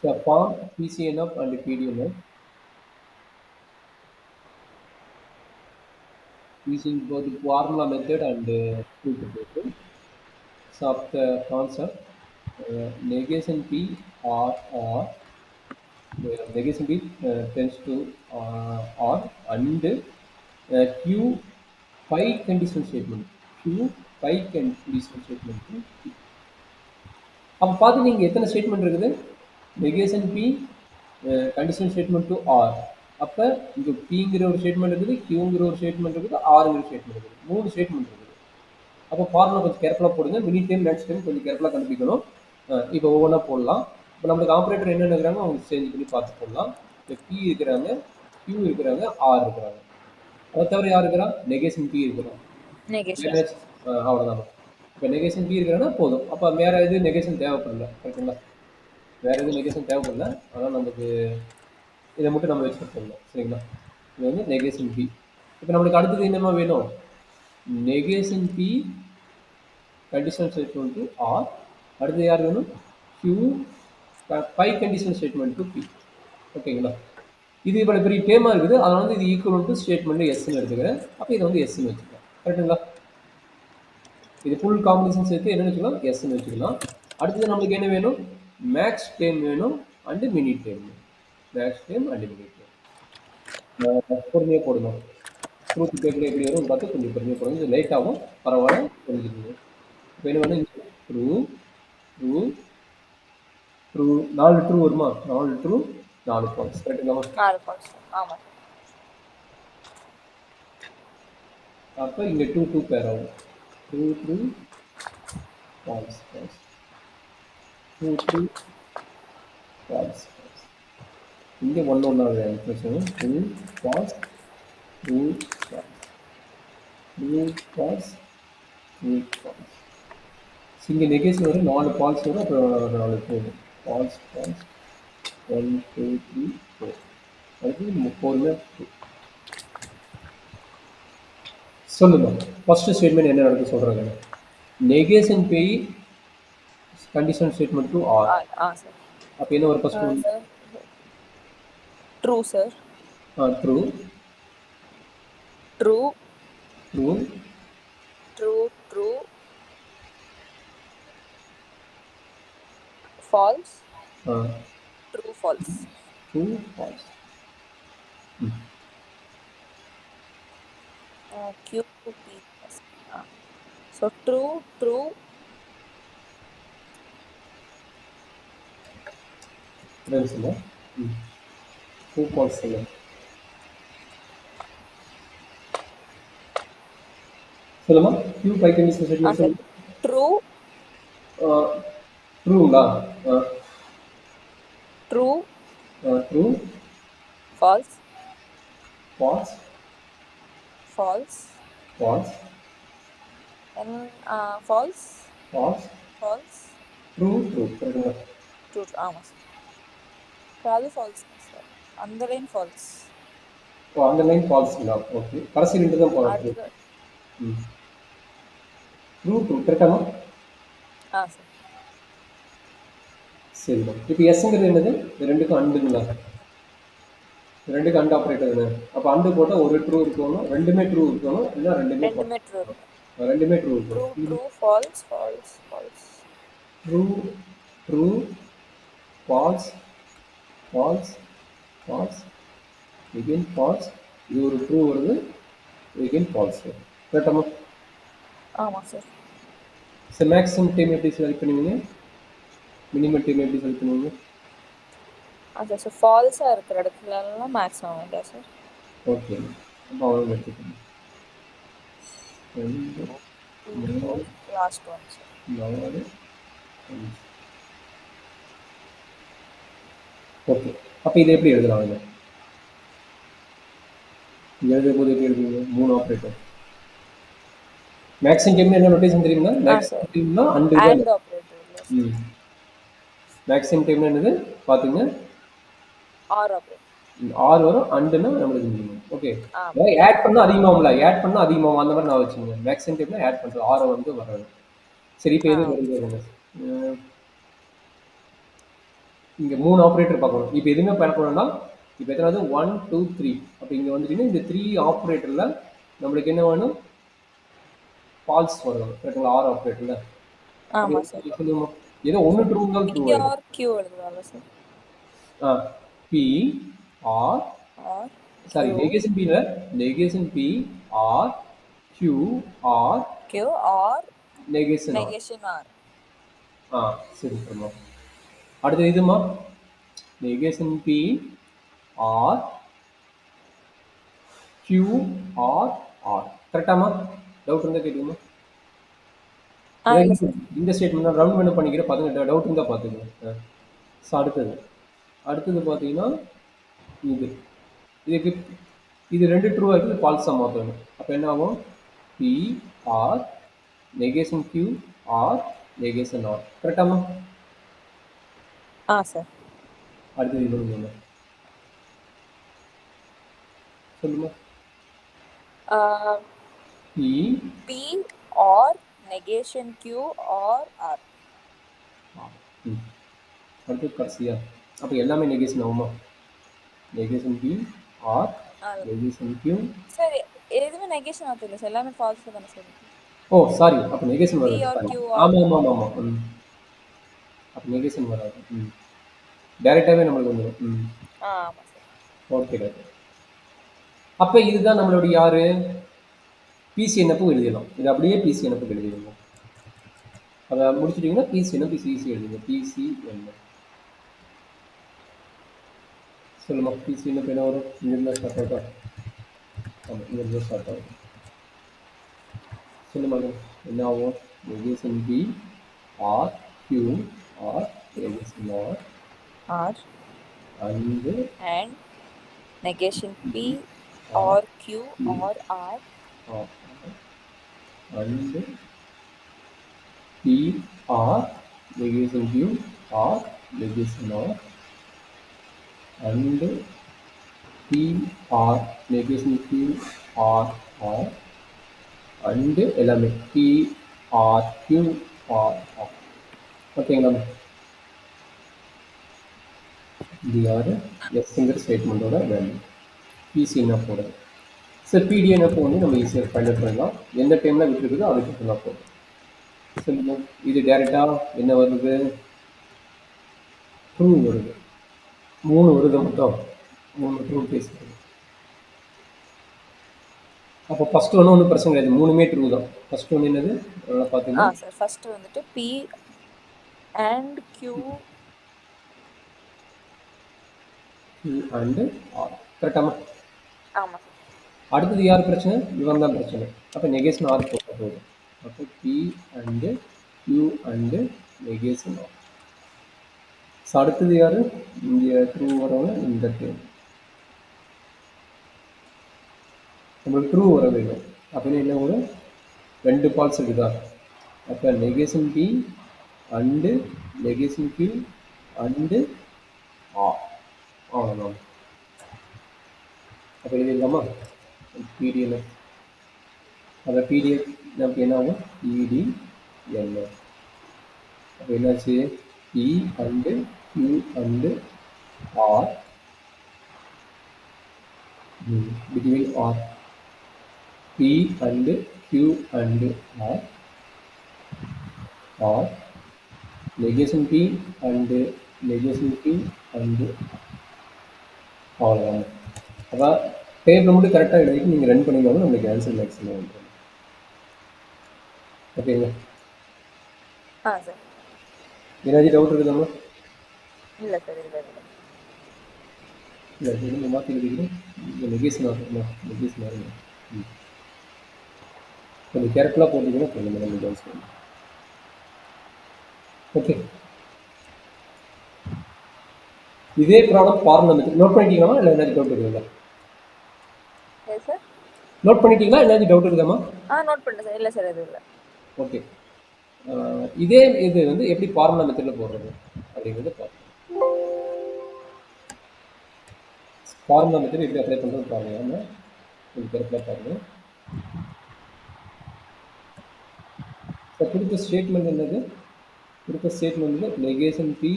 So form PCNF and PDNF using both the formula method and truth table. So of the concept, negation P or negation P tends to or and Q pi conditional statement. Q pi conditional statement. அப்போ பார்த்து நீங்கள் எத்தனை statement இருக்குது negation P conditional statement to R அப்போ இங்கே பிங்கிற ஒரு statement இருக்குது கியூங்கிற ஒரு ஸ்டேட்மெண்ட் இருக்குது ஆறுங்கிற ஸ்டேட்மெண்ட் இருக்குது 3 ஸ்டேட்மெண்ட் இருக்குது அப்போ ஃபார்முலா கொஞ்சம் கேர்ஃபுல்லாக போடுங்க மினி டைம் மேக்ஸ் டைம் கொஞ்சம் கேர்ஃபுல்லாக கண்டுபிடிக்கணும் இப்போ ஒவ்வொன்றா போடலாம் இப்போ நம்மளுக்கு ஆப்ரேட்டர் என்னென்ன இருக்கிறாங்க அவங்க சேஞ்ச் பண்ணி பார்த்து போடலாம் இப்போ பி இருக்கிறாங்க கியூ இருக்கிறாங்க ஆர் இருக்கிறாங்க அதை தவிர யார் இருக்கிறா நெகேஷன் பி இருக்கிறாங்க நெகேஷன் அவ்வளோதான் இப்போ நெகேஷன் பி இருக்கிறாங்கன்னா போதும் அப்போ வேறு எது நெகேஷன் தேவைப்படல கரெக்டுங்களா வேறு எதுவும் நெகேஷன் தேவைப்படல ஆனால் நமக்கு இதை மட்டும் நம்ம வச்சுட்டு போடலாம் சரிங்களா இது வந்து நெகேஷன் பி இப்போ நம்மளுக்கு அடுத்தது என்னமா வேணும் negation P conditional statement to R அடுத்து யார் வேணும் Q biconditional statement to P ஓகேங்களா இது இவ்வளோ பெரிய டேமாக இருக்குது அதனால வந்து இது ஈக்குவல் டு ஸ்டேட்மெண்ட் எஸ்ன்னு எடுத்துக்கிறேன் அப்போ இதை வந்து எஸ்ன்னு வச்சுக்கலாம் கரெக்டுங்களா இது ஃபுல் காம்பினேஷன் சேர்த்து என்னென்னு வச்சுக்கலாம் எஸ்ன்னு வச்சுக்கலாம் அடுத்தது நம்மளுக்கு என்ன வேணும் மேக்ஸ் டைம் வேணும் அண்டு மினிட் டைம் வேணும் max time and minute time பொறுமையாக போடணும் ட்ரூத் டேபிள் எப்படி வரும்னு பார்த்து கொஞ்சம் பொறுமையாக போடுங்க இது லேட் ஆகும் பரவாயில்ல புரிஞ்சுக்கோங்க இப்போ என்ன வேணும் ட்ரூ ட்ரூ ட்ரூ 4 ட்ரூ வருமா 4 ட்ரூ 4 ஃபால்ஸ் கரெக்டுங்களா 4 ஃபால்ஸ் ஆமாம் அப்போ இங்கே 2 பேர் ஆகும் true true false false true true false false இங்கே ஒன்று பிரச்சனை true false true false true false true false இங்கே நெகேஷன் வரும் 4 ஃபால்ஸ் வரும் அப்புறம் 4 ட்ரூ ஃபால்ஸ் ஃபால்ஸ் 1 2 3 4 அடுத்து 4 சொல்லுங்க ஃபர்ஸ்ட் ஸ்டேட்மெண்ட் என்ன நடக்குது சொல்றாங்க negation biconditional statement to or sir அப்ப என்ன ஒரு first one true sir true true true true true false true false true false Q P so true true இல்ல true false இல்ல சொல்லுமா Q biconditional statement true ட்ரூங்களா true true false false false false and false false false true true correct true ஆமா sir false sir அந்த line false ஓ அந்த line false இல்ல okay கடைசி ரெண்டு தான் போறது true true கரெக்ட்டா சார் சரி இப்போ எஸ்ங்கிறது என்னது இது ரெண்டுக்கும் அண்டுங்களா ரெண்டுக்கு அண்ட் ஆபரேட்டர் தானே அப்போ அண்டு போட்டால் ஒரு ட்ரூ இருக்கணும் ரெண்டுமே ட்ரூ இருக்கணும் இல்லை ரெண்டுமே ட்ரூ இருக்கணும் true false false false true true false false false again false இது ஒரு ட்ரூ வருது எகெயின் ஃபால்ஸ் கரெக்டாமா ஆமாம் சார் சார் மேக்ஸிமம் டைம் எப்படி செலக்ட் பண்ணுவீங்க மினிமம் டைம் எப்படி செலக்ட் பண்ணுவீங்க அதான் சார் ஃபால்ஸாக இருக்கிற இடத்துலலாம் மேக்ஸிமம் வேண்டாம் சார் ஓகே அப்போ அவ்வளோ எடுத்துக்கணும் லாஸ்ட் ஒன் சார் 4 ஓகே அப்போ இதை எப்படி எழுதலாம் இல்லை எழுதும் போது எப்படி எழுதுவீங்க 3 ஆப்ரேட்டர் மேக்ஸிமம் டைம்ல என்ன நோட்டேஷன் தெரியுமா மேக்ஸிமம் டைம்னா அண்ட் ஆப்ரேட்டர் மேக்ஸிமம் டைம்ல என்னது பாத்தீங்க ஆர் ஆப்ரேட்டர் ஆர் வரும் அண்ட்னா நமக்கு மினிமம் ஓகே ஆட் பண்ணா அதிகமாகும்ல ஆட் பண்ணா அதிகமாகும் அந்த மாதிரி நான் வச்சுங்க மேக்ஸிமம் டைம்ல ஆட் பண்றது ஆர் வந்து வராது சரி இப்போ எது வருது இங்கே 3 ஆப்ரேட்டர் பார்க்கணும். இப்போ எதுவுமே பார்க்கணும்னா இப்போ எத்தனாவது 1 2 3. அப்போ இங்கே வந்துட்டீங்கன்னா இந்த 3 ஆப்ரேட்டரில் நம்மளுக்கு என்ன வேணும்? ஃபால்ஸ் வரணும். கரெக்டுங்களா? ஆர் ஆப்ரேட்டரில் ஆமா சார். சொல்லுமா? ஏதோ ஒன்று ட்ரூ இருந்தாலும் ட்ரூ P ஆகிடும். or Q எழுதுவாங்க sir. P or Or sorry Q, negation P or Q or Q or negation R. negation R. சரி சொல்லுமா. அடுத்தது இதுமா negation P or Q or R. கரெக்டாமா? டவுட் இருந்தால் கேட்டுக்கோமா. இல்ல சார். இந்த ஸ்டேட்மெண்ட் நான் ரவுண்ட் பண்ண பண்ணிக்கிறேன். பார்த்துங்க, டவுட் இருந்தால் பார்த்துக்கோங்க. ஸோ அடுத்தது பார்த்தீங்கன்னா இதுக்கு இது 2 ட்ரூவாக இருக்குது, ஃபால்ஸாக மாற்றணும். அப்போ என்ன ஆகும்? P or negation Q or negation R. கரெக்டாமா? சார். அடுத்தது இது ஒன்று சொல்லுமா. P or negation Q or R. அடுத்து கடைசியா அப்போ எல்லாமே நெகேஷன் ஆகுமா? Negation P or negation Q. சரி, எதுவுமே நெகேஷன் ஆகுது சார், எல்லாமே ஃபால்ஸ் தானே சார். ஓ சாரி, அப்போ நெகேஷன் வராது. P or Q or ஆமாம். அப்போ நெகேஷன் வராது. டைரெக்டாகவே நம்மளுக்கு வந்துடும். ஆமா சார். Okay doctor. அப்போ இதுதான் நம்மளுடைய யாரு பிசிஎன்எஃப் எழுதிடலாம். இது அப்படியே பிசிஎன்எஃப் எழுதிடலாம். அதை முடிச்சிட்டிங்கன்னா பிசிஎன்எஃப் சிசி எழுதுங்க. பிசிஎன்எஃப் சொல்லுமா. பிசிஎன்எஃப் என்ன வரும்? இங்கிருந்து ஸ்டார்ட் ஆகுதா? ஆமாம், இங்கிருந்து ஸ்டார்ட் ஆகும். சொல்லுமா என்ன ஆகும்? Negation P or Q or negation R and negation P or Q or R and P R negation Q or negation R and P R negation Q R R and எல்லாமே P R Q R R. ஓகேங்களா? இது யாரு? எஸ்ங்கிற ஸ்டேட்மெண்ட்டோட value பிசிஎன்எஃப் போடுறது. Sir PDNF வந்து நம்ம ஈஸியாக find out பண்ணலாம். எந்த டைமில் விட்டுருக்குதோ அதை விட்டுலாம் போதும். சொல்லுங்க. இது டேரெக்டாக என்ன வருது? ட்ரூ வருது. 3 வருது மொத்தம். 3 ட்ரூ கேஸ் வருது. அப்போ ஃபர்ஸ்ட் ஒன்றும் பிரச்சனை கிடையாது, 3மே ட்ரூ தான். ஃபர்ஸ்ட் ஒன்று என்னது பார்த்தீங்கன்னா சார், ஃபர்ஸ்ட் வந்துட்டு P and Q and R. கரெக்டாமா? ஆமாம் சார். அடுத்தது யார் பிரச்சனை? இவன் தான் பிரச்சனை. அப்போ நெகேஷன் ஆர் போட்ட போதும். அப்போ P and Q and negation R. So அடுத்தது யார்? இங்கே ட்ரூ வரவங்க இந்த டேம் நம்மளுக்கு ட்ரூ வர வேணும். அப்படின்னு என்ன வரும்? 2 ஃபால்ஸ் இருக்குதா? அப்போ negation P and negation Q and R. அவ்வளோதான். அப்போ எழுதிடலாமா? பிடிஎன்எஃப். அந்த பிடிஎஃப் நமக்கு என்ன ஆகும்? பிடிஎன்எஃப். அப்போ என்னாச்சு? P and Q and R between R. P and Q and R or negation P and negation Q and அவ்வளோதான். அதான் டேபிள் மட்டும் கரெக்டாக எழுதிட்டு நீங்கள் ரன் பண்ணிக்கோங்க. நம்மளுக்கு ஆன்சர் மேக்ஸிமம் வந்துடும். ஓகேங்க. சார். ஏதாச்சும் டவுட் இருக்குதாம்மா? இல்லை சார், இல்லை. இல்லை நீங்கள் மாற்றி எழுதிக்கிறேன். நெகேஷன் ஆகும்மா. நெகேஷன் ஆகுங்க. கொஞ்சம் கேரக்டராக போட்டிங்கன்னா கொஞ்சம் நம்மளுக்கு ஆன்சர் பண்ணுங்க. ஓகே. இதே ப்ராப்ளம் ஃபார்முலா மெத்தட் நோட் பண்ணிட்டீங்களா? இல்லை ஏதாச்சும் டவுட் இருக்குங்களா? சார் நோட் பண்ணிட்டீங்களா? ஏதாச்சும் டவுட் இருக்குதாம்மா? நோட் பண்ணுறேன் சார். இல்லை சார், எதுவும் இல்லை. ஓகே. இதே இது வந்து எப்படி ஃபார்முலா மெத்தடில் போடுறது அப்படிங்கிறத பார்ப்போம். ஃபார்முலா மெத்தட் எப்படி அப்ளை பண்ணுறது பாருங்க. கொஞ்சம் கரெக்டாக பாருங்கள். இப்போ கொடுத்த ஸ்டேட்மெண்ட் என்னது? கொடுத்த ஸ்டேட்மெண்ட்டில் negation P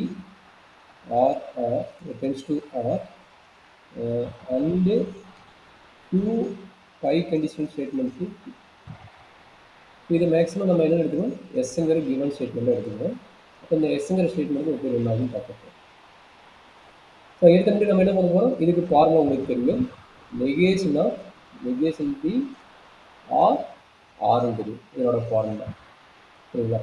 R R tends to R and Q biconditional statement இது மேக்ஸிமம் நம்ம என்ன எடுத்துக்கணும் எஸ்ங்கிற கிவன் ஸ்டேட்மெண்ட் எடுத்துக்கணும். அப்போ இந்த எஸ்ங்கிற ஸ்டேட்மெண்ட் எப்படி இருந்தாலும் பார்த்துப்போம். ஸோ ஏற்கனவே நம்ம என்ன பண்ண போகிறோம், இதுக்கு ஃபார்முலா உங்களுக்கு தெரியும். நெகேஷன் பி ஆர் ஆர்னு தெரியும் இதனோட ஃபார்முலா. சரிங்களா?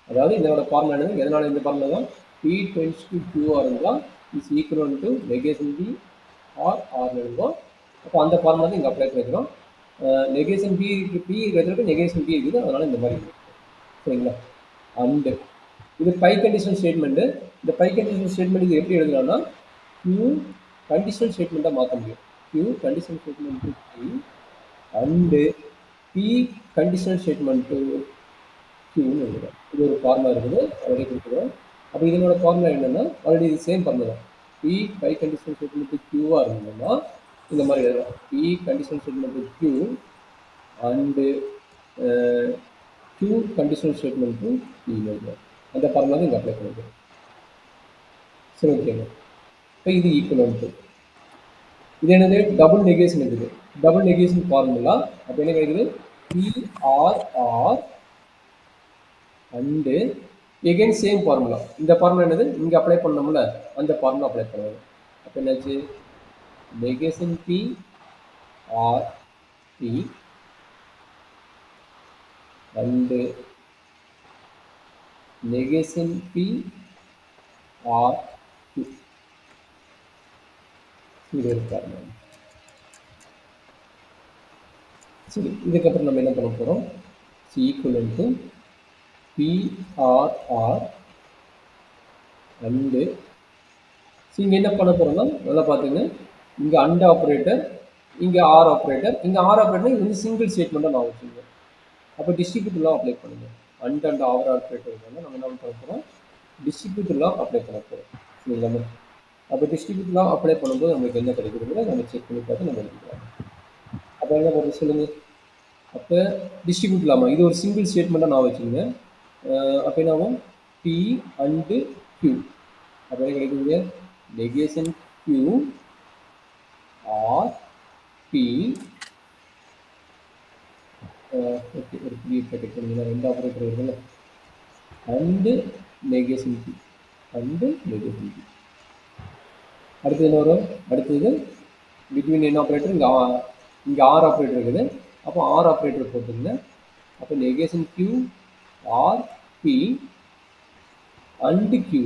அதாவது இதனோட ஃபார்முலா என்னது, எதனால இந்த ஃபார்முலா தான் பி டென்ஸ் டு கியூஆர் இருந்தால் is equal to negation P or ஆர்னு எழுதுவோம். அப்போ அந்த ஃபார்முலா தான் இங்கே அப்ளை பண்ணிக்கிறோம். நெகேஷன் பி பி இருக்கிறதுக்கு நெகேஷன் பி இருக்குது, அதனால இந்த மாதிரி இருக்குது. சரிங்களா? அண்டு இது பை கண்டிஷனல் ஸ்டேட்மெண்ட்டு. இந்த பை கண்டிஷனல் ஸ்டேட்மெண்ட் இது எப்படி எழுதலாம்னா கியூ கண்டிஷனல் ஸ்டேட்மெண்ட்டாக மாற்ற முடியும். Q conditional statement P and P conditional statement கியூன்னு எழுதுகிறோம். இது ஒரு ஃபார்முலா இருக்குது, ஆல்ரெடி கொடுத்துக்கிறோம். அப்போ இதனோட ஃபார்முலா என்னென்னா ஆல்ரெடி இது same formula. P biconditional statement கியூவாக இருந்ததுன்னா இந்த மாதிரி எழுதலாம். P conditional statement Q and Q conditional statement பின்னு எழுதுவோம். அந்த ஃபார்முலா தான் இங்கே அப்ளை பண்ணிக்கிறோம். சரி, ஓகேங்க. இப்போ இது ஈக்குவலன்ட்டு. இது என்னது, டபுள் நெகேஷன் இருக்குது. டபுள் நெகேஷன் ஃபார்முலா அப்போ என்ன கிடைக்குது, பிஆர்ஆர் அண்டு எகெயின் சேம் ஃபார்முலா. இந்த ஃபார்முலா என்னது, இங்கே அப்ளை பண்ணோம்ல அந்த ஃபார்முலா அப்ளை பண்ணுவோம். அப்போ என்னாச்சு, negation P or P and negation P or q. இது ஒரு ஃபார்முலா. சரி, இதுக்கப்புறம் நம்ம என்ன பண்ண போகிறோம், ஈக்குவல் டு பிஆர்ஆர் அண்டு இங்கே என்ன பண்ண போகிறோம்னா நல்லா பார்த்துங்க, இங்கே அண்ட் ஆப்ரேட்டர், இங்கே ஆர் ஆப்ரேட்டர். இங்கே ஆர் ஆப்ரேட்டர் இது வந்து சிங்கிள் ஸ்டேட்மெண்ட்டாக நான் வச்சுருங்க. அப்போ டிஸ்ட்ரிபியூட்டிவ் லா அப்ளை பண்ணுங்க. அண்ட் ஆர் ஆப்ரேட்டர் வந்து நம்ம என்ன பண்ண போகிறோம், டிஸ்ட்ரிபியூட்டிவ் லா அப்ளை பண்ண போகிறோம். சரிங்களா? அப்போ டிஸ்ட்ரிபியூட்டிவ் லா அப்ளை பண்ணும்போது நம்மளுக்கு என்ன கிடைக்குதுங்கிற நம்ம செக் பண்ணி பார்த்து நம்ம எடுத்துக்கலாம். அப்போ என்ன பண்ணுறது சொல்லுங்கள். அப்போ டிஸ்ட்ரிபியூட் லாமா இது ஒரு சிங்கிள் ஸ்டேட்மெண்ட்டாக நான் வச்சுருங்க. அப்போ என்ன ஆகும், பி அண்டு கியூ. அப்போ என்ன கிடைக்குதுங்க, negation Q or P. Okay, ஒரு பி பேக்கெட் பண்ணிங்கன்னா ரெண்டு ஆப்ரேட்டர் வருதுல்ல, and negation P and negation P. அடுத்தது என்ன வரும், அடுத்தது பிட்வீன் என்ன ஆப்ரேட்டர், இங்கே ஆர் ஆப்ரேட்டர் இருக்குது. அப்போ ஆர் ஆப்ரேட்டர் போட்டுங்க. அப்போ negation Q or P and Q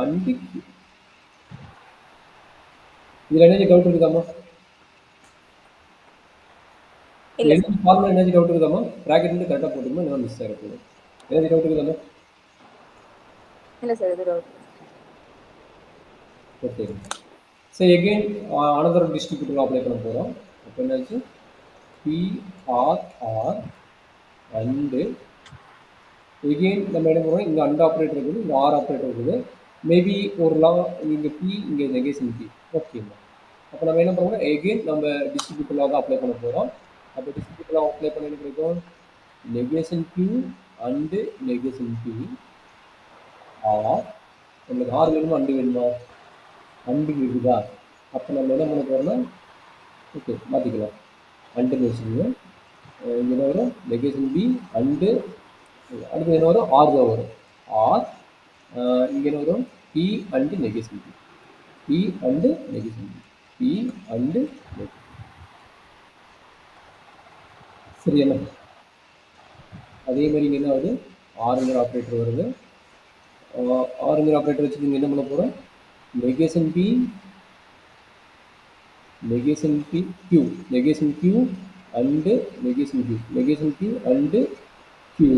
and Q. இதில் என்ன டவுட் இருக்குதாமா, என்ன ஃபார்முலா என்ன டவுட் இருக்குதாமா, ப்ராக்கெட் வந்து கரெக்டாக போட்டுக்கணும், என்ன மிஸ் ஆகிருக்குது. என்ன டவுட் இருக்குதாமா? இல்லை சார், இது doubt. Okay. So again another distributor apply பண்ண போகிறோம். அப்போ என்னாச்சு, பிஆர்ஆர் அண்டு எகெயின் நம்ம என்ன பண்ணுறோம், இங்கே அண்ட் ஆப்ரேட்டர் இருக்குது, இங்கே ஆர் ஆப்ரேட்டர் இருக்குது. மேபி ஒரு லா இங்கே பி, இங்கே நெகேஷன் பி. ஓகேங்களா? அப்போ நம்ம என்ன பண்ணுறோம், எகெயின் நம்ம டிஸ்ட்ரிபியூட்டர் லா தான் அப்ளை பண்ண போகிறோம். அப்போ டிஸ்ட்ரிபியூட்டர் லா அப்ளை பண்ண என்ன கிடைக்கும், negation Q and negation P R. நம்மளுக்கு ஆர் வேணுமா அண்டு வேணுமா, அண்டு இருக்குதா. அப்போ நம்ம என்ன பண்ண போகிறோம்னா, ஓகே மாற்றிக்கலாம், அண்டுன்னு வச்சுக்கோங்க. இங்கே என்ன வரும், நெகேஷன் பி அண்டு, அடுத்து என்ன வரும், ஆர் தான் வரும். ஆர் இங்கே என்ன வரும், P and negation P, P and negation P, P and negation. சரி, என்ன அதே மாதிரி இங்கே என்ன ஆகுது, ஆறுங்கிற ஆப்ரேட்டர் வருது. ஆறுங்கிற ஆப்ரேட்டர் வச்சு நீங்கள் என்ன பண்ண போகிறோம், negation P Q, negation Q and negation Q, negation Q and Q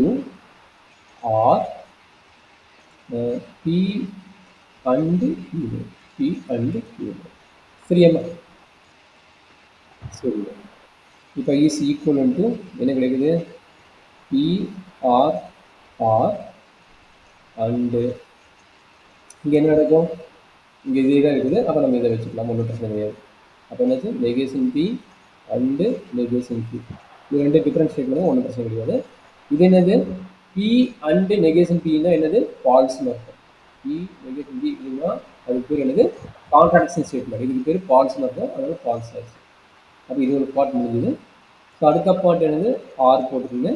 or P and Q, P and Q. சரியாம்மா? சரி, இப்போ இஸ் ஈக்குவல் டு என்ன கிடைக்குது, பிஆர்ஆர் அண்டு இங்கே என்ன நடக்கும், இங்கே இதே தான் இருக்குது. அப்போ நம்ம இதை வச்சுக்கலாம், ஒன்றும் பிரச்சனை கிடையாது. அப்போ என்னாச்சு, negation P and negation Q. இது ரெண்டு டிஃப்ரெண்ட் ஸ்டேட்மெண்ட், ஒன்றும் பிரச்சனை கிடையாது. இது என்னது, பி அண்டு நெகேஷன் பின்னா என்னது, ஃபால்ஸ்னு அர்த்தம். பி நெகேஷன் பி இதுனா அதுக்கு பேர் என்னது கான்ட்ராடிக்ஷன் ஸ்டேட்மெண்ட். இதுக்கு பேர் ஃபால்ஸ்னு அர்த்தம். அதனால ஃபால்ஸ் ஆச்சு. அப்போ இது ஒரு பார்ட் முடிஞ்சுது. ஸோ அடுத்த பார்ட் என்னது ஆர் போட்டுருங்க.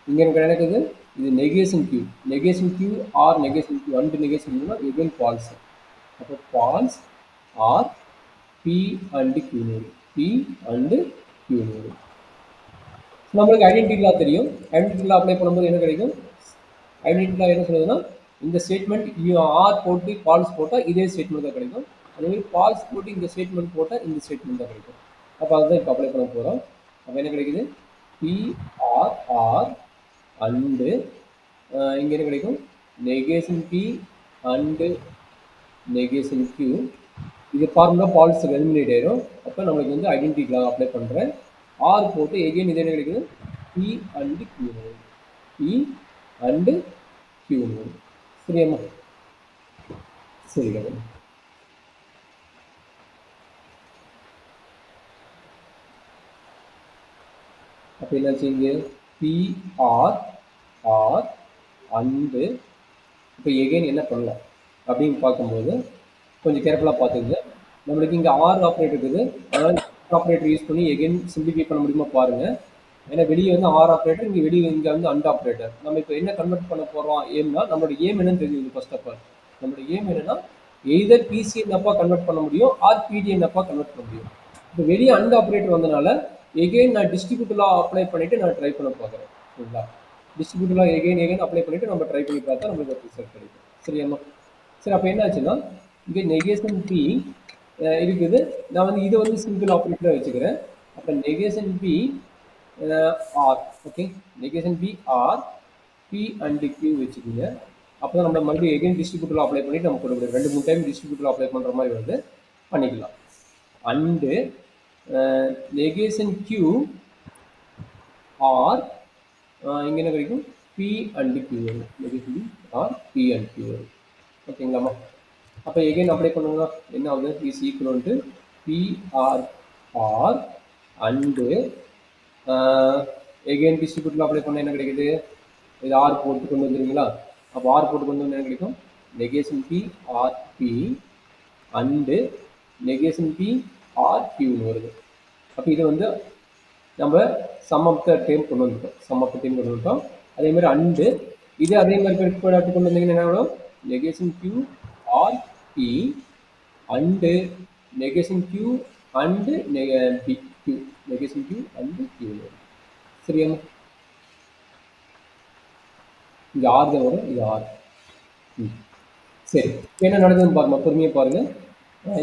இங்கே எனக்கு நடக்குது இது negation Q. Negation Q or negation Q and negation கியூனா எகெயின் ஃபால்ஸ். அப்போ false or P and Q node. P and Q node. நம்மளுக்கு ஐடென்டிட்டி லா தெரியும். ஐடென்டிட்டி லா அப்ளை பண்ணும்போது என்ன கிடைக்கும்? ஐடென்டிட்டி லா என்ன சொல்லுதுன்னா இந்த ஸ்டேட்மெண்ட் ஆர் போட்டு ஃபால்ஸ் போட்டால் இதே ஸ்டேட்மெண்ட் தான் கிடைக்கும். அதேமாதிரி ஃபால்ஸ் போட்டு இந்த ஸ்டேட்மெண்ட் போட்டால் இந்த ஸ்டேட்மெண்ட் தான் கிடைக்கும். அப்போ அதுதான் இப்போ அப்ளை பண்ண போகிறோம். அப்போ என்ன கிடைக்குது? பிஆர்ஆர் அண்டு இங்கே என்ன கிடைக்கும்? Negation P and negation Q. இது ஃபார்முலா ஃபால்ஸ் எலிமினேட் ஆயிடும். அப்போ நம்மளுக்கு வந்து ஐடென்டிட்டி லா அப்ளை பண்ணுறேன். ஆர் போட்டு எகெயின் இது என்ன கிடைக்குது? P and Q node. P and Q node. சரியாம்மா? சரி கதை. அப்போ என்னாச்சு இங்கே பிஆர் ஆர் அண்டு இப்போ எகெயின் என்ன பண்ணலாம் அப்படின்னு பார்க்கும்போது கொஞ்சம் கேர்ஃபுல்லாக பார்த்துக்குங்க. நம்மளுக்கு இங்கே ஆர் ஆப்ரேட் இருக்குது. அதனால் ஆப்ரேட்டர் யூஸ் பண்ணி எகெயின் சிம்பிளிஃபை பண்ண முடியுமா பாருங்கள். ஏன்னா வெளியே வந்து ஆர் ஆப்ரேட்டர், இங்கே வந்து அண்ட் ஆப்ரேட்டர். நம்ம இப்போ என்ன கன்வெர்ட் பண்ண போகிறோம் ஏம்னா நம்மளோட ஏம் என்னன்னு தெரியுது. ஃபர்ஸ்ட் ஆஃப் ஆல் நம்மளோட ஏம் என்னன்னா எய்தர் பிசிஎன் கன்வெர்ட் பண்ண முடியும் ஆர் பிடிஎன் கன்வெர்ட் பண்ண முடியும். இப்போ வெளியே அண்ட் ஆப்ரேட்டர் வந்தனால எகெயின் நான் டிஸ்ட்ரிபியூட்டிவ் லா அப்ளை பண்ணிவிட்டு நான் ட்ரை பண்ண பார்க்குறேன். சரிங்களா? டிஸ்ட்ரிபியூட்டிவ் லா எகெயின் அப்ளை பண்ணிவிட்டு நம்ம ட்ரை பண்ணி பார்த்தா நம்மளுக்கு ஒரு ரிசல்ட் கிடைக்கும். சரியாம்மா? சரி, அப்போ என்ன ஆச்சுன்னா இங்கே நெகேஷன் பி இருக்குது. நான் வந்து இதை வந்து சிம்பிள் ஆப்ரேட்டராக வச்சுக்கிறேன். அப்போ negation P R. Okay, negation P or P and Q வச்சுக்கோங்க. அப்போ தான் நம்ம மறுபடியும் எகெயின் டிஸ்ட்ரிபியூட்டிவ் அப்ளை பண்ணிவிட்டு நம்ம கொடுக்க முடியும். 2-3 டைம் டிஸ்ட்ரிபியூட்டிவ் அப்ளை பண்ணுற மாதிரி வந்து பண்ணிக்கலாம். அண்டு நெகேஷன் கியூ ஆர் இங்கே என்ன கிடைக்கும்? பி அண்டு கியூ வரும். Negation P or P and Q வரும். ஓகேங்களாம்மா? அப்போ எகெயின் அப்ளை பண்ணுங்க. என்ன ஆகுது? Is equal to P or R and again டிஸ்ட்ரிபியூட்டில் அப்ளை பண்ண என்ன கிடைக்குது? இது ஆர் போட்டு கொண்டு வந்துருங்களா? அப்போ ஆர் போட்டு கொண்டு வந்து என்ன கிடைக்கும்? Negation P or P and negation P or கியூன்னு வருது. அப்போ இது வந்து நம்ம சம் ஆஃப் த டேம் கொண்டு வந்துட்டோம். அதேமாதிரி அண்டு இது அதே மாதிரி கொண்டு வந்தீங்கன்னா என்ன வரும்? Negation Q or P and negation Q and P Q. Negation Q and Q வரும். சரியாம்மா? இங்கே ஆர் தான் வரும். இது ஆர். சரி, என்ன நடக்குதுன்னு பாருங்க. பொறுமையாக பாருங்க.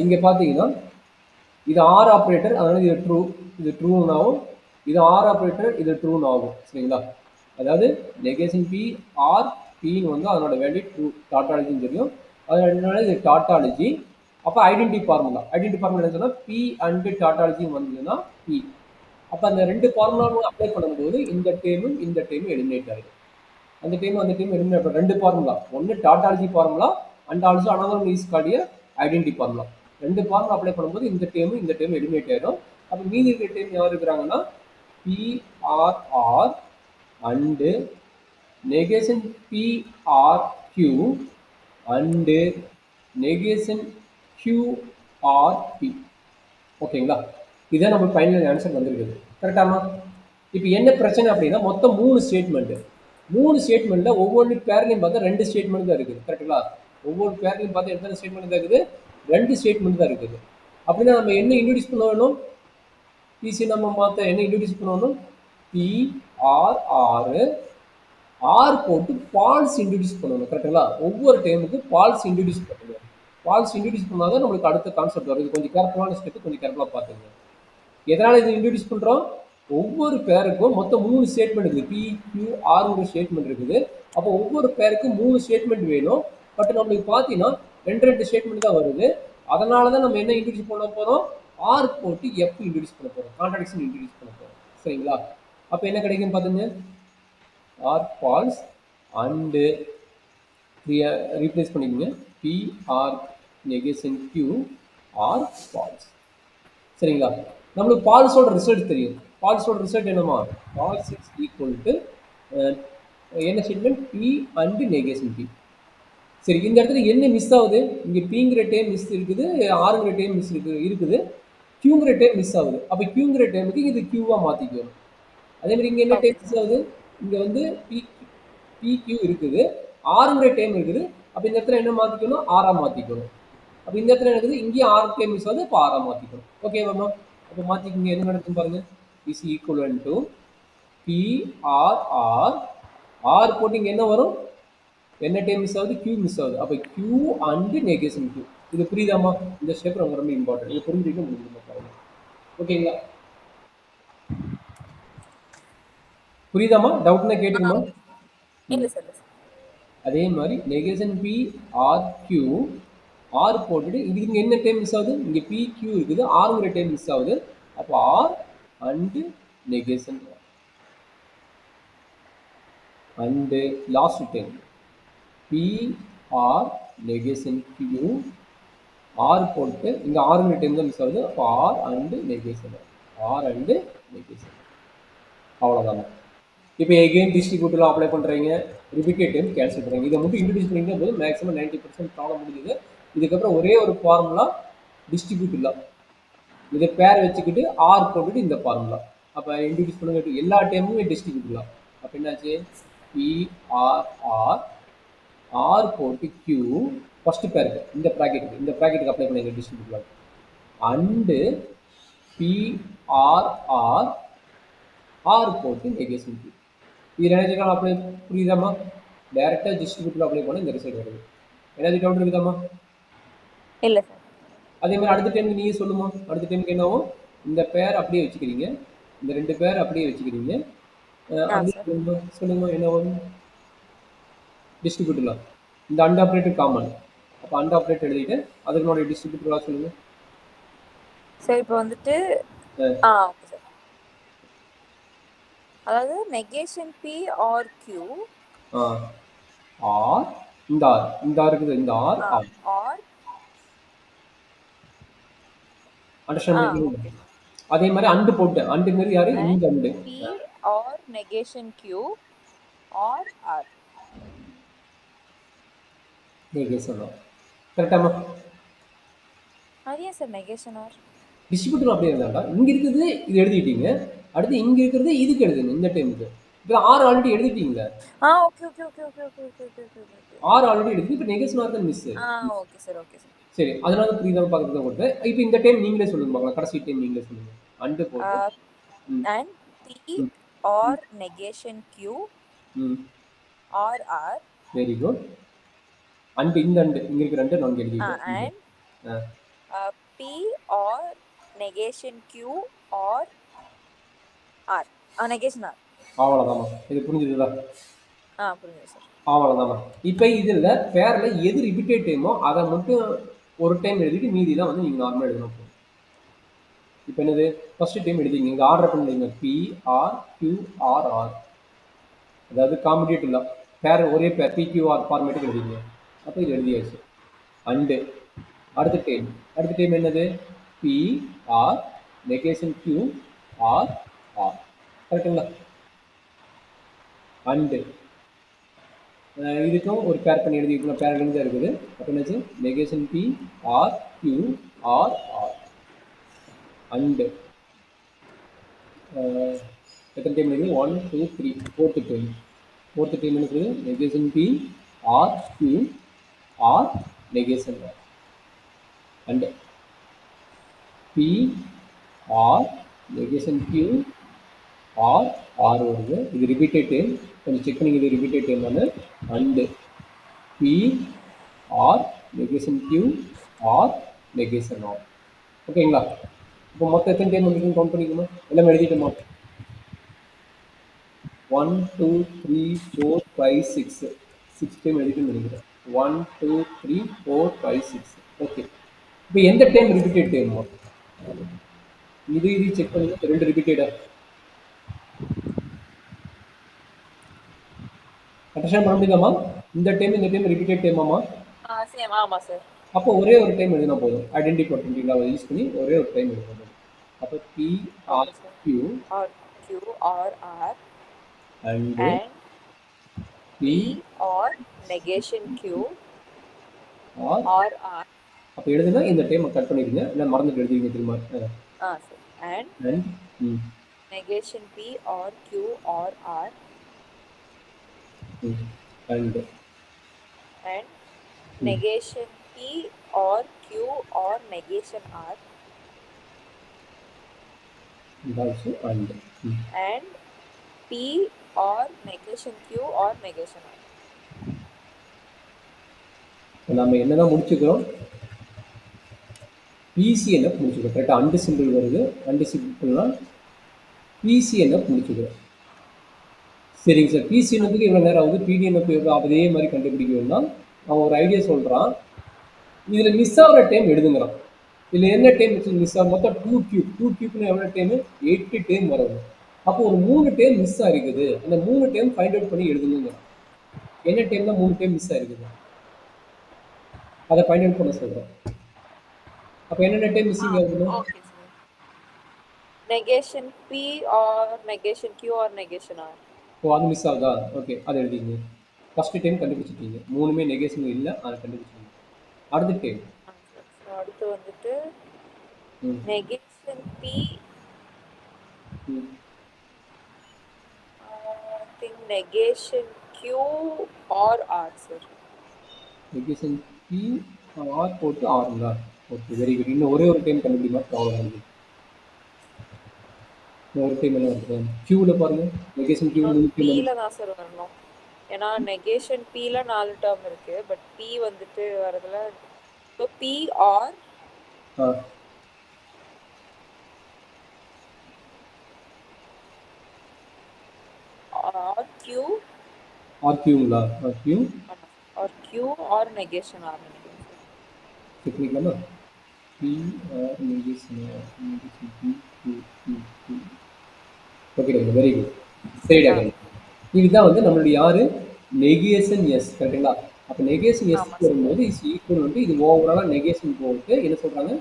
இங்கே பார்த்தீங்கன்னா இது ஆர் ஆப்ரேட்டர், அதனால இது ட்ரூ. இது ட்ரூன்னு ஆகும். இது ஆர் ஆப்ரேட்டர், இது ட்ரூன்னு ஆகும். சரிங்களா? அதாவது நெகேஷன் பி ஆர் பின்னு வந்து அதனோட வேல்யூ ட்ரூ. டாட்டாலஜின்னு தெரியும். அதனால இது டாட்டாலஜி. அப்போ ஐடென்டி ஃபார்முலா என்ன சொன்னால் பி அண்டு டாட்டாலஜின்னு வந்ததுன்னா பி. அப்போ அந்த 2 ஃபார்முலாவும் அப்ளை பண்ணும்போது இந்த டேமும் எலிமினேட் ஆகிடும். அந்த டைம் எலிமினேட் பண்ணும். 2 ஃபார்முலா, ஒன்று tautology formula and also another is called identity formula. 2 formula apply பண்ணும்போது இந்த டைம் எலிமினேட் ஆகிடும். அப்போ மீதி இருக்கிற டைம் யார் இருக்கிறாங்கன்னா P or R and negation P or Q and negation Q or P. ஓகேங்களா? இதுதான் நம்ம ஃபைனல் ஆன்சர் வந்திருக்குது. கரெக்டாமா? இப்போ என்ன பிரச்சனை அப்படின்னா மொத்தம் 3 ஸ்டேட்மெண்ட்டில் ஒவ்வொரு பேர்லையும் பார்த்தா 2 ஸ்டேட்மெண்ட் தான் இருக்குது. கரெக்டுங்களா? ஒவ்வொரு பேர்லையும் பார்த்தா எத்தனை ஸ்டேட்மெண்ட் தான் இருக்குது? 2 ஸ்டேட்மெண்ட் தான் இருக்குது. அப்படின்னா நம்ம என்ன இன்ட்ரடியூஸ் பண்ண வேணும்? பிசி நம்ம பார்த்த என்ன இன்ட்ரடியூஸ் பண்ணணும்? பிஆர்ஆர் ஆர் போட்டு ஃபால்ஸ் இன்ட்ரடியூஸ் பண்ணணும். கரெக்டுங்களா? ஒவ்வொரு டைமுக்கு ஃபால்ஸ் இன்ட்ரடியூஸ் பண்ணணும். ஃபால்ஸ் இன்ட்ரடியூஸ் பண்ணால் தான் நம்மளுக்கு அடுத்த கான்செப்ட் வருது. கொஞ்சம் கேர்ஃபுல்லான ஸ்டெப்பு, கொஞ்சம் கேர்ஃபுல்லாக பார்த்துங்க. எதனால் இது இன்ட்ரடியூஸ் பண்ணுறோம்? ஒவ்வொரு பேருக்கும் மொத்தம் 3 ஸ்டேட்மெண்ட் இருக்குது. பிக்யூஆர் ஸ்டேட்மெண்ட் இருக்குது. அப்போ ஒவ்வொரு பேருக்கும் 3 ஸ்டேட்மெண்ட் வேணும். பட் நம்மளுக்கு பார்த்தீங்கன்னா 2 ஸ்டேட்மெண்ட் தான் வருது. அதனால தான் நம்ம என்ன இன்ட்ரடியூஸ் பண்ண போகிறோம்? ஆர் போட்டு எஃப் இன்ட்ரடியூஸ் பண்ண போகிறோம். கான்ட்ராடிக்ஷன் இன்ட்ரடியூஸ் பண்ண போகிறோம். சரிங்களா? அப்போ என்ன கிடைக்குன்னு பார்த்துங்க. ஆர் ஃபால்ஸ் அண்டு ரீப்ளேஸ் பண்ணிக்கோங்க. PR negation Q or false. சரிங்களா? நம்மளுக்கு ஃபால்ஸோட ரிசல்ட் தெரியும். ஃபால்ஸோட ரிசல்ட் என்னமா? ஃபால்ஸ் இஸ் ஈக்குவல் டு என்ன statement? P and negation P. சரி, இந்த இடத்துல என்ன மிஸ் ஆகுது? இங்க Pங்கிற டேர்ம் மிஸ் இருக்குது, Rங்கிற டேர்ம் மிஸ் இருக்குது. Qங்கிற டேர்ம் மிஸ் ஆகுது. அப்ப Qங்கிற டேர்முக்கு இது Qவா மாத்திக்கணும். அதே மாரி இங்க என்ன ஓகே டேர்ம் மிஸ் சார். ஆகுது? இங்க வந்து PQ இருக்குது. Rங்கிற டேர்ம் இருக்குது. அப்ப இந்த இடத்துல என்ன மாத்திக்கணும்? R ஆ மாத்திக்கணும். அப்ப இந்த இடத்துல என்ன இருக்குது? இங்கேயும் R டேர்ம் மிஸ் ஆகுது. அப்ப R ஆ மாத்திக்கணும். ஓகேவாம்மா? அப்ப மாத்திக்கங்க. என்ன நடக்கும் பாருங்க. Is equivalent to PRR. R போட்டு இங்க என்ன வரும்? என்ன டேர்ம் மிஸ் ஆகுது? Q மிஸ் ஆகுது. அப்ப Q அண்ட் நெகேஷன் Q. இது புரியுதாம்மா? இந்த ஸ்டெப் ரொம்ப ரொம்ப இம்பார்ட்டன்ட். இது புரிஞ்சுக்க முடியுமா பாருங்க. ஓகேங்களா? புரியுதாம்மா? டவுட்னா கேட்டுக்குமா? இல்ல சார், இல்ல சார். அதே மாதிரி negation P or Q R போட்டுட்டு இதுக்கு இங்க என்ன டேர்ம் மிஸ் ஆகுது? இங்க PQ இருக்குது. Rங்கிற டேர்ம் மிஸ் ஆகுது. அப்போ R and negation and last term PR negation Q R போட்டு இங்க Rங்கிற டேர்ம் தான் மிஸ் ஆகுது. அப்போ R and negation R and negation அவ்வளோதாங்க. இப்போ எகெயின் டிஸ்ட்ரிபியூட்டில் அப்ளை பண்ணுறீங்க, ரிப்பீட்டட் டைம் கேன்சல் பண்ணுறீங்க. இதை மட்டும் இன்ட்ரடியூஸ் பண்ணிங்கன்னா போது மேக்ஸிமம் 90% ப்ராப்ளம் முடிஞ்சுது. இதுக்கப்புறம் ஒரே ஒரு ஃபார்முலா டிஸ்ட்ரிபியூட்டில் இதை பேர் வச்சுக்கிட்டு ஆர் போட்டுட்டு இந்த ஃபார்முலா அப்போ இன்ட்ரடியூஸ் பண்ணுங்க. எல்லா டைமுமே டிஸ்ட்ரிபியூட்டில் அப்போ என்னாச்சு? PRR ஆர் போட்டு Q ஃபர்ஸ்ட் பேருக்கு இந்த ப்ராக்கெட்டுக்கு அப்ளை பண்ணுங்க டிஸ்ட்ரிபியூட்டில் அண்டு PRR ஆர் போட்டு நெகேஷன் Q. இது என்ன அப்ளை புரியுதாம்மா? டைரெக்டாக டிஸ்ட்ரிபியூட்டில் அப்ளை பண்ண இந்த ரிசல்ட் வருது. ஏதாச்சும் டவுட் இருக்குதாம்மா? இல்ல சார். அதே மாதிரி அடுத்த டைமுக்கு நீங்கள் சொல்லுமா? அடுத்த டைமுக்கு என்னவும் இந்த பேர் அப்படியே வச்சுக்கிறீங்க, இந்த 2 பேர் அப்படியே வச்சுக்கிறீங்க. அப்படியே சார். சொல்லுங்க என்னவும் டிஸ்ட்ரிபியூட்டில் இந்த அண்ட் ஆப்ரேட்டர் காமன். அப்போ அண்ட் ஆப்ரேட்டர் எழுதிட்டு அதுக்குனுடைய டிஸ்ட்ரிபியூட்டராக சொல்லுங்க. சார் இப்போ வந்துட்டு ஓகே சார். அதாவது negation P or Q or இந்த ஆர் இருக்குது, இந்த ஆர் ஆர் அண்டர்ஸ்டாண்ட் ஓகே பண்ணிக்கிறீங்க. சார். அதே மாதிரி அண்டு போட்டேன். அண்டுங்கிறது யாரு? இந்த and P or negation Q or R. Negation கரெக்டாமா? அது ஏன் சார் நெகேஷன் ஆர்? டிஸ்ட்ரிபியூட்டர் அப்படியே இருந்தாண்டா இங்க இருக்குது இது எழுதிட்டீங்க, அடுத்து இங்க இருக்கிறது இதுக்கு எழுதுங்க. இந்த டைமுக்கு இப்போ ஆர் ஆல்ரெடி எழுதிட்டீங்களா? Okay okay okay okay okay okay okay okay okay. Or already எழுதி இப்போ நெகேஷன் ஆர் தான் miss. Okay sir, okay sir. சரி, அதனால புரியுதா பார்க்கறது தான் கொடுத்தேன். இப்போ இந்த டைம் நீங்களே சொல்லுங்க பார்க்கலாம். கடைசி டைம் நீங்களே சொல்லுங்க. அண்டு போட்டு and P or negation Q or R. Very good. And இந்த அண்டு இங்க இருக்கிற அண்டு நான் எழுதிட்டேன். and P or negation Q or R. negation R. அவ்வளோதாம்மா. இது புரிஞ்சுதுதா? புரிஞ்சுது சார். அவ்வளோதாம்மா. இப்போ இதில் பேரில் எது ரிப்பீட்டட் டைமோ அதை மட்டும் ஒரு டைம் எழுதிட்டு மீதிலாம் வந்து நீங்கள் நார்மலாக எழுதணும். இப்போ என்னது? ஃபர்ஸ்ட் டைம் எழுதிங்க. இங்கே ஆர்டர் பண்ணிங்க PRQRR, அதாவது காம்படிட்டிவ் இல்லை பேர் ஒரே பேர் PQR ஃபார்மேட்டுக்கு எழுதிங்க. அப்போ இது எழுதியாச்சு. அண்டு அடுத்த டைம் என்னது? PR negation QRR. கரெக்டுங்களா? அண்டு இதுக்கும் ஒரு பேர் பண்ணி எழுதிக்கணும். பேர் எழுதி தான் இருக்குது. அப்போ என்னாச்சு? நெகேஷன் PRQRR அண்டு எத்தனை டைம் இருக்குது? 1 2 3 ஃபோர்த்து டைம் என்ன இருக்குது? Negation PRQR negation and PR negation QR வருது. இது ரிப்பீட்டட் டைம், கொஞ்சம் செக் பண்ணிங்க. இது ரிப்பீட்டட் டைம் வந்து and PR negation QR negation R. ஓகேங்களா? இப்போ மொத்தம் எத்தனை டைம் வந்துருக்குன்னு கவுண்ட் பண்ணிக்கணும். எல்லாமே எழுதிட்டோமா? 1 2 3 4 5 6 டைம் எழுதிட்டு நினைக்கிறேன். 1 2 3 4 5 6. ஓகே. இப்போ எந்த டைம் ரிப்பீட்டட் டைம்? இது செக் பண்ணுங்க. 2 ரிப்பீட்டடா அண்டர்ஸ்டாண்ட் பண்ண முடியுதாம்மா? இந்த டைம் ரிப்பீட்டட் டைமாம்மா? சேம். ஆமா சார். அப்போ ஒரே ஒரு டைம் எழுதினா போதும். ஐடென்டி போட்டுருக்கீங்களா? அதை யூஸ் பண்ணி ஒரே ஒரு டைம் எழுதினா போதும். அப்போ PRQ or R and P or negation Q R or R. அப்போ எழுதுனா இந்த டைமை கட் பண்ணிடுங்க, இல்லை மறந்துட்டு எழுதிங்க திரும்ப. சரி. அண்ட் அண்ட் ம் negation P or Q or R ம் and and negation P or Q or negation R also and and P or negation Q or negation R. நம்ம என்னதான் முடிச்சுக்கிறோம், பிசிஎன்எஃப் முடிச்சுக்கிறோம். கரெக்டாக அண்டு சிம்பிள் வருது, அண்டு சிம்பிள்னா பிசிஎன்எஃப் முடிச்சுக்கிறோம். சரிங்க சார். பிசிஎன்எஃப்க்கு இவ்வளோ நேரம் ஆகுது, பிடிஎன்எஃப் எவ்வளோ அதே மாதிரி கண்டுபிடிக்கணும்னா அவன் ஒரு ஐடியா சொல்கிறான். இதில் மிஸ் ஆகிற டைம் எழுதுங்கிறான். இதில் என்ன டைம் மிஸ் ஆகும், மொத்தம் 2 கியூப்னு எவ்வளோ டைமு, 8 டைம் வரும். அப்போ ஒரு 3 டைம் மிஸ் ஆகிருக்குது, அந்த 3 டைம் ஃபைண்ட் அவுட் பண்ணி எழுதுங்கிறான். என்ன டைம் தான் 3 டைம் மிஸ் ஆகிருக்குது, அதை ஃபைண்ட் அவுட் பண்ண சொல்கிறேன். அப்போ என்னென்ன டைம் மிஸ்ஸிங் ஆகுதுன்னா, Okay, sir. Negation P or negation Q or negation R. ஓ அது மிஸ் ஆகுதா, ஓகே அதை எழுதிங்க. ஃபஸ்ட்டு டைம் கண்டுபிடிச்சிட்டீங்க, 3மே நெகேஷன் இல்லை, அதை கண்டுபிடிச்சிட்டீங்க. அடுத்த டைம் So அடுத்து வந்துட்டு ம் negation P ம் I think negation Q or R, sir. Negation P R போட்டு ஆறுங்களா, ஓகே வெரி குட். இன்னும் ஒரே ஒரு டைம் கண்டுபிடிமா ப்ராப்ளம் ஆகுது. இன்னும் ஒரு டைம் என்ன வருது, கியூவில் பாருங்கள், நெகேஷன் கியூ 3 P டைம். ல தான் சார் வரணும். ஏன்னா நெகேஷன் P ல 4 டேர்ம் இருக்கு, பட் P வந்துட்டு வரதுல so P or ah Q or கியூங்களா, Q or Q or negation R. Check பண்ணிக்கலாமா, P or negation P Q Q Q. Okay very good. சரி டாக்டர், இதுதான் வந்து நம்மளுடைய யாரு நெகேஷன் எஸ், கரெக்டுங்களா. அப்போ நெகேஷன் எஸ் ஆமா, வரும்போது இஸ் ஈக்குவல் வந்து இது ஓவராலாக நெகேஷன் போட்டு என்ன சொல்கிறாங்க,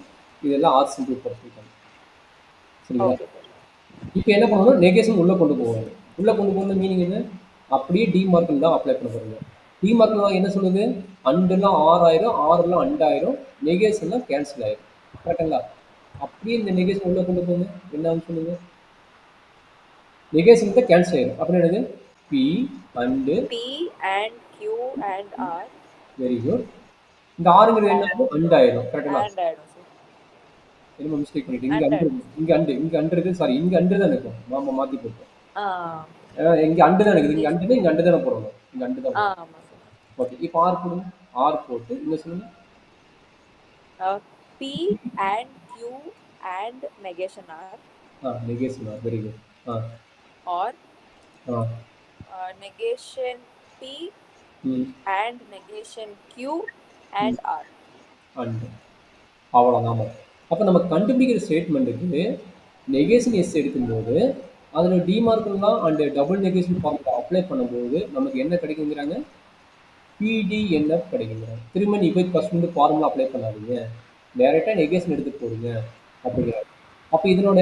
இதெல்லாம் ஆர் சிம்பிள் போட சொல்லிட்டாங்க. சரிங்களா. Okay, sir. இப்போ என்ன பண்ணணும், நெகேஷன் உள்ளே கொண்டு போவாங்க. உள்ளே கொண்டு போகணும் மீனிங் என்ன, அப்படியே டிமார்க்கன் தான் அப்ளை பண்ண போகிறீங்க. டிமார்க்கன் தான் என்ன சொல்லுது, அண்டெல்லாம் 6 ஆயிரும், 6எல்லாம் அண்டாயிரும், நெகேஷன்லாம் கேன்சல் ஆயிரும். கரெக்டுங்களா. அப்படியே இந்த நெகேஷன் உள்ளே கொண்டு போங்க, என்னன்னு சொல்லுங்க, நெகேஷன் தான் கேன்சல் ஆயிரும். அப்புறம் என்னது, P and P and Q and R very good. இந்த ஆறுங்கிறது என்ன, அண்டாயிரும். கரெக்டுங்களா. and ஆயிடும் சார். என்னமோ மிஸ்டேக் பண்ணிட்டு இங்கே And அண்டு, இங்கே அண்டுறது சாரி, இங்கே அண்டு தான் இருக்கும், மாமா மாற்றி போட்டோம். ஆ இங்கே அண்டு தான் இருக்குது, இங்கே அண்டுனா இங்கே அண்டு தானே போடணும், இங்கே அண்டு தான் போடணும். ஆமா சார். ஓகே. இப்போ ஆர் போடுங்க, ஆர் போட்டு இங்கே சொல்லுங்க, P and Q and negation R negation R, very good. or ah negation P hmm and negation Q and R. And அவ்வளோதான். அப்போ நம்ம கண்டுபிடிக்கிற ஸ்டேட்மெண்ட்டுக்கு நெகேஷன் எஸ் எடுக்கும்போது அதில் டிமார்க்கெல்லாம் and double negation formula apply பண்ணும்போது நமக்கு என்ன கிடைக்குங்கிறாங்க, பிடிஎன்எஃப் கிடைக்குங்கிறாங்க. திரும்ப நீ போய் ஃபஸ்ட் வந்து ஃபார்முலா அப்ளை பண்ணாதீங்க, டேரெக்டாக நெகேஷன் எடுத்து போடுங்க அப்படிங்கிறாங்க. அப்போ இதனோட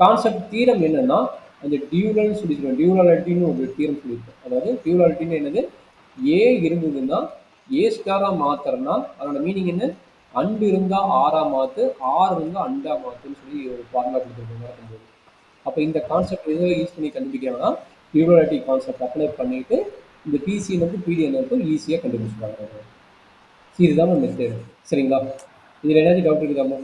கான்செப்ட் தீரம் என்னன்னா, அந்த டியூரல்னு சொல்லியிருக்கோம், டியூராலிட்டின்னு ஒரு தீரம் சொல்லியிருக்கோம். அதாவது டியூராலிட்டின்னு என்னது, ஏ இருந்ததுன்னா ஏ ஸ்டாராக மாற்றுறனா அதோட மீனிங் என்ன, அண்டு இருந்தால் ஆறாக மாற்று, ஆறு இருந்தால் அண்டா மாற்றுன்னு சொல்லி ஒரு ஃபார்முலா கொடுத்துருக்கோம் நடக்கும்போது. அப்போ இந்த கான்செப்ட் எதுவும் யூஸ் பண்ணி கண்டுபிடிக்கிறாங்கன்னா டியூராலிட்டி கான்செப்ட் அப்ளை பண்ணிவிட்டு இந்த பிசிஎனுக்கு பிடிஎனுக்கும் ஈஸியாக கண்டுபிடிச்சிருக்காங்க. இதுதான் மெத்தேடு. சரிங்களா. இதில் ஏதாச்சும் டவுட் இருக்குதாமா?